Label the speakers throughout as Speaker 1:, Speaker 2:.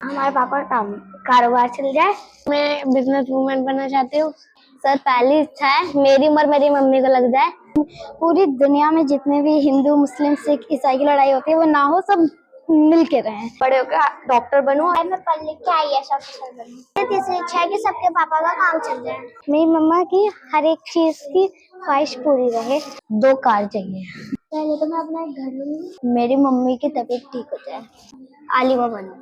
Speaker 1: हमारे पापा का कारोबार चल जाए। मैं बिजनेस वूमेन बनना चाहती हूँ। सर, पहली इच्छा है मेरी उम्र मेरी मम्मी को लग जाए। पूरी दुनिया में जितने भी हिंदू मुस्लिम सिख ईसाई की लड़ाई होती है वो ना हो, सब मिल के रहें। बड़े होकर डॉक्टर बनूं। मैं पढ़ लिख के IAS ऑफिसर बनूं। तीसरी इच्छा है कि सबके पापा का काम चल जाए। मेरी मम्मा की हर एक चीज की ख्वाहिश पूरी रहे। 2 कार चाहिए। पहले तो मैं अपना एक घर लूंगी। मेरी मम्मी की तबीयत ठीक हो जाए। आलिमा बनूं।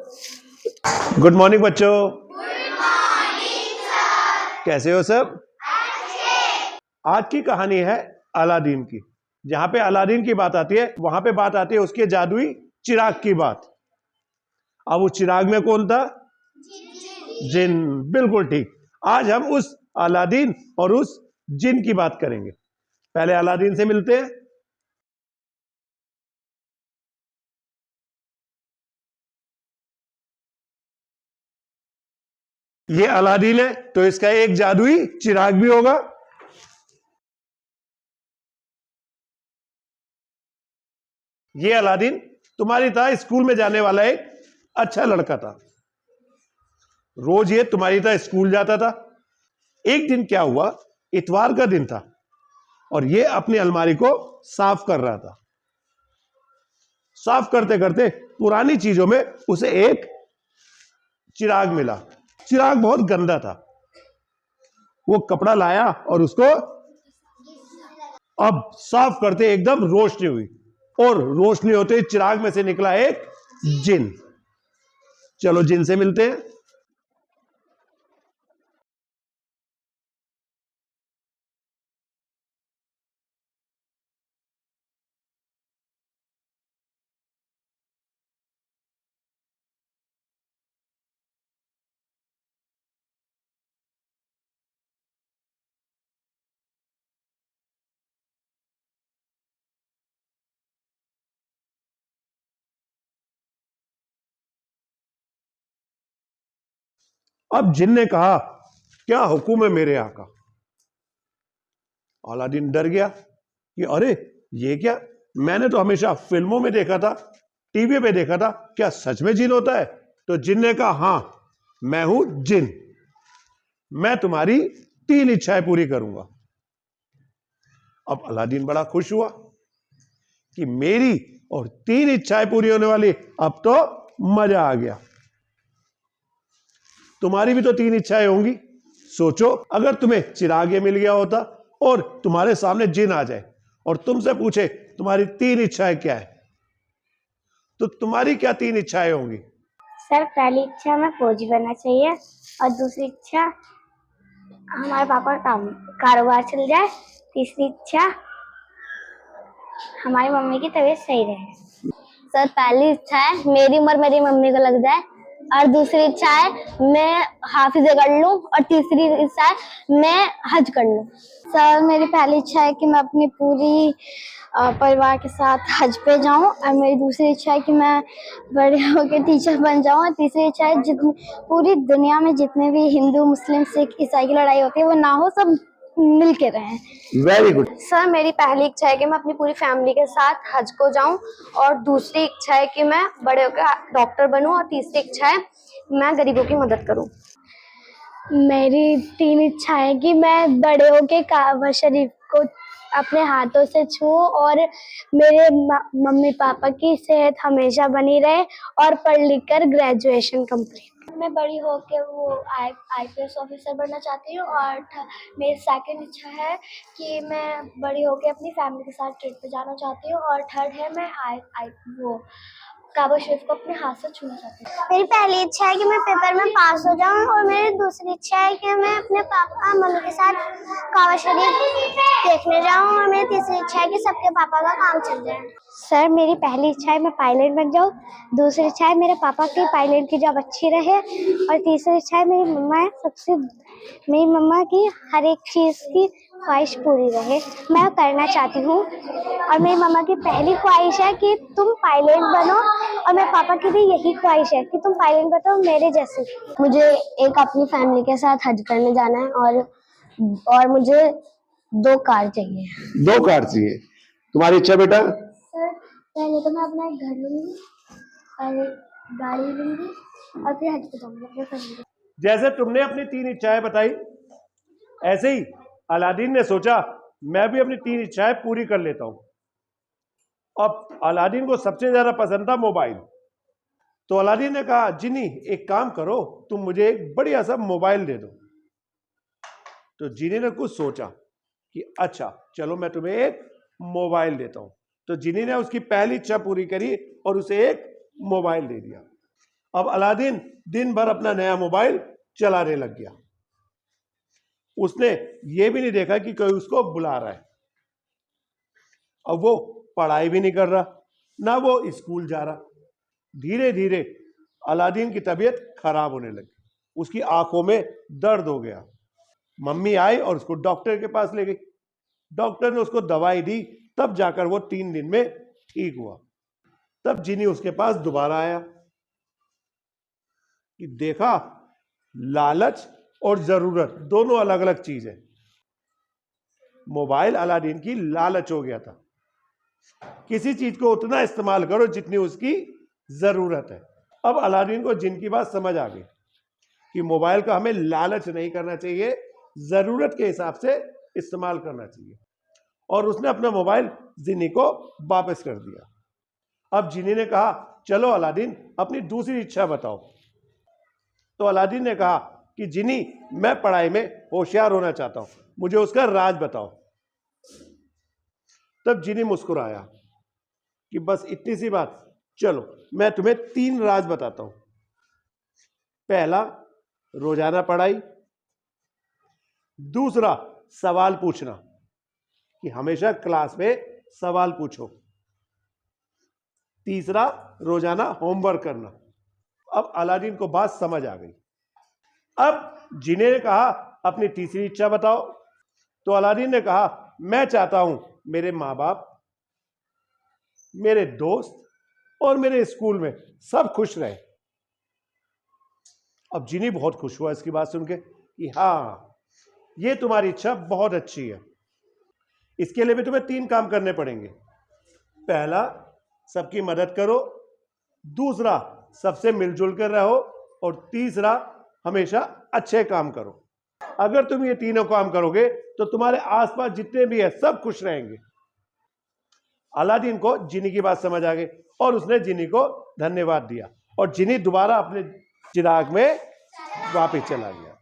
Speaker 2: गुड मॉर्निंग बच्चों। Good morning sir. कैसे हो सब? अच्छे। आज की कहानी है अलादीन की। जहां पे अलादीन की बात आती है वहां पे बात आती है उसके जादुई चिराग की बात। अब उस चिराग में कौन था? जिन। बिल्कुल ठीक। आज हम उस अलादीन और उस जिन की बात करेंगे। पहले अलादीन से मिलते हैं। ये अलादीन है तो इसका एक जादुई चिराग भी होगा। ये अलादीन तुम्हारी तरह स्कूल में जाने वाला एक अच्छा लड़का था। रोज ये तुम्हारी तरह स्कूल जाता था। एक दिन क्या हुआ, इतवार का दिन था और ये अपनी अलमारी को साफ कर रहा था। साफ करते करते पुरानी चीजों में उसे एक चिराग मिला। चिराग बहुत गंदा था। वो कपड़ा लाया और उसको अब साफ करते एकदम रोशनी हुई और रोशनी होते चिराग में से निकला एक जिन। चलो जिन से मिलते हैं। अब जिन ने कहा, क्या हुक्म है मेरे आका? अलादीन डर गया कि अरे ये क्या, मैंने तो हमेशा फिल्मों में देखा था, टीवी पे देखा था, क्या सच में जिन होता है? तो जिन ने कहा, हां मैं हूं जिन। मैं तुम्हारी 3 इच्छाएं पूरी करूंगा। अब अलादीन बड़ा खुश हुआ कि मेरी और 3 इच्छाएं पूरी होने वाली, अब तो मजा आ गया। तुम्हारी भी तो 3 इच्छाएं होंगी। सोचो, अगर तुम्हें चिराग ये मिल गया होता और तुम्हारे सामने जिन आ जाए और तुमसे पूछे तुम्हारी 3 इच्छाएं क्या है, तो तुम्हारी क्या 3 इच्छाएं होंगी?
Speaker 1: सर, पहली इच्छा में फौजी बनना चाहिए और दूसरी इच्छा हमारे पापा का कारोबार चल जाए। तीसरी इच्छा हमारी मम्मी की तबीयत सही रहे। सर, पहली इच्छा है मेरी उम्र मेरी मम्मी को लग जाए और दूसरी इच्छा है मैं हाफिज़े कर लूं और तीसरी इच्छा है मैं हज कर लूं। सर, मेरी पहली इच्छा है कि मैं अपनी पूरी परिवार के साथ हज पे जाऊं और मेरी दूसरी इच्छा है कि मैं बड़े होकर टीचर बन जाऊं और तीसरी इच्छा है जितनी पूरी दुनिया में जितने भी हिंदू मुस्लिम सिख ईसाई की लड़ाई होती है वो ना हो, सब मिल के रहें।
Speaker 2: Very good.
Speaker 1: सर, मेरी पहली इच्छा है कि मैं अपनी पूरी फैमिली के साथ हज को जाऊं और दूसरी इच्छा है कि मैं बड़े होकर डॉक्टर बनूं और तीसरी इच्छा है मैं गरीबों की मदद करूं। मेरी 3 इच्छा है कि मैं बड़े होके काबा शरीफ को अपने हाथों से छूऊं और मेरे मम्मी पापा की सेहत हमेशा बनी रहे और पढ़ लिख कर ग्रेजुएशन कंप्लीट। मैं बड़ी होके वो IPS ऑफिसर बनना चाहती हूँ और मेरी सेकंड इच्छा है कि मैं बड़ी होके अपनी फैमिली के साथ ट्रिप पे जाना चाहती हूँ और थर्ड है मैं वो काबा शरीफ को अपने हाथ से छूना चाहती हूँ। मेरी पहली इच्छा है कि मैं पेपर में पास हो जाऊं और मेरी दूसरी इच्छा है कि मैं अपने पापा मम्मी के साथ काबा शरीफ देखने जाऊं और मेरी तीसरी इच्छा है कि सबके पापा का काम चल जाए। सर, मेरी पहली इच्छा है मैं पायलट बन जाऊं, दूसरी इच्छा है मेरे पापा की पायलट की जॉब अच्छी रहे और तीसरी इच्छा है मेरी मम्मा की हर एक चीज की ख्वाहिश पूरी रहे। मैं करना चाहती हूँ और मेरी मम्मा की पहली ख्वाहिश है कि तुम पायलट बनो और मेरे पापा की भी यही ख्वाहिश है कि तुम पायलट बनो मेरे जैसे। मुझे एक अपनी फैमिली के साथ हज करने जाना है और मुझे 2 कार चाहिए।
Speaker 2: 2 कार चाहिए। तुम्हारी इच्छा बेटा?
Speaker 1: सर, पहले तो मैं अपना एक घर लूंगी और एक गाड़ी लूंगी और फिर हज पे जाऊंगा अपने फैमिली।
Speaker 2: जैसे तुमने अपनी 3 इच्छाएं बताई, ऐसे ही अलादीन ने सोचा मैं भी अपनी 3 इच्छाएं पूरी कर लेता हूं। अब अलादीन को सबसे ज्यादा पसंद था मोबाइल। तो अलादीन ने कहा जिनी एक काम करो, तुम मुझे एक बढ़िया सा मोबाइल दे दो। तो जिनी ने कुछ सोचा कि अच्छा चलो मैं तुम्हें एक मोबाइल देता हूं। तो जिनी ने उसकी पहली इच्छा पूरी करी और उसे एक मोबाइल दे दिया। अब अलादीन दिन भर अपना नया मोबाइल चलाने लग गया। उसने ये भी नहीं देखा कि कोई उसको बुला रहा है। अब वो पढ़ाई भी नहीं कर रहा, ना वो स्कूल जा रहा। धीरे धीरे अलादीन की तबीयत खराब होने लगी। उसकी आंखों में दर्द हो गया। मम्मी आई और उसको डॉक्टर के पास ले गई। डॉक्टर ने उसको दवाई दी, तब जाकर वो 3 दिन में ठीक हुआ। तब जिनी उसके पास दोबारा आया कि देखा लालच और जरूरत दोनों अलग अलग चीज है। मोबाइल अलादीन की लालच हो गया था। किसी चीज को उतना इस्तेमाल करो जितनी उसकी जरूरत है। अब अलादीन को जिन की बात समझ आ गई कि मोबाइल का हमें लालच नहीं करना चाहिए, जरूरत के हिसाब से इस्तेमाल करना चाहिए। और उसने अपना मोबाइल जिनी को वापस कर दिया। अब जिनी ने कहा चलो अलादीन अपनी दूसरी इच्छा बताओ। तो अलादीन ने कहा कि जिनी मैं पढ़ाई में होशियार होना चाहता हूं, मुझे उसका राज बताओ। तब जिनी मुस्कुराया कि बस इतनी सी बात, चलो मैं तुम्हें 3 राज बताता हूं। पहला रोजाना पढ़ाई, दूसरा सवाल पूछना कि हमेशा क्लास में सवाल पूछो, तीसरा रोजाना होमवर्क करना। अब अलादीन को बात समझ आ गई। अब जिने ने कहा अपनी तीसरी इच्छा बताओ। तो अलादीन ने कहा मैं चाहता हूं मेरे माँ बाप, मेरे दोस्त और मेरे स्कूल में सब खुश रहे। अब जिनी बहुत खुश हुआ इसकी बात सुनके कि हाँ ये तुम्हारी इच्छा बहुत अच्छी है। इसके लिए भी तुम्हें 3 काम करने पड़ेंगे। पहला सबकी मदद करो, दूसरा सबसे मिलजुल कर रहो और तीसरा हमेशा अच्छे काम करो। अगर तुम ये तीनों काम करोगे तो तुम्हारे आसपास जितने भी है सब खुश रहेंगे। अलादीन को जिनी की बात समझ आ गई और उसने जिनी को धन्यवाद दिया और जिनी दोबारा अपने चिराग में वापस चला गया।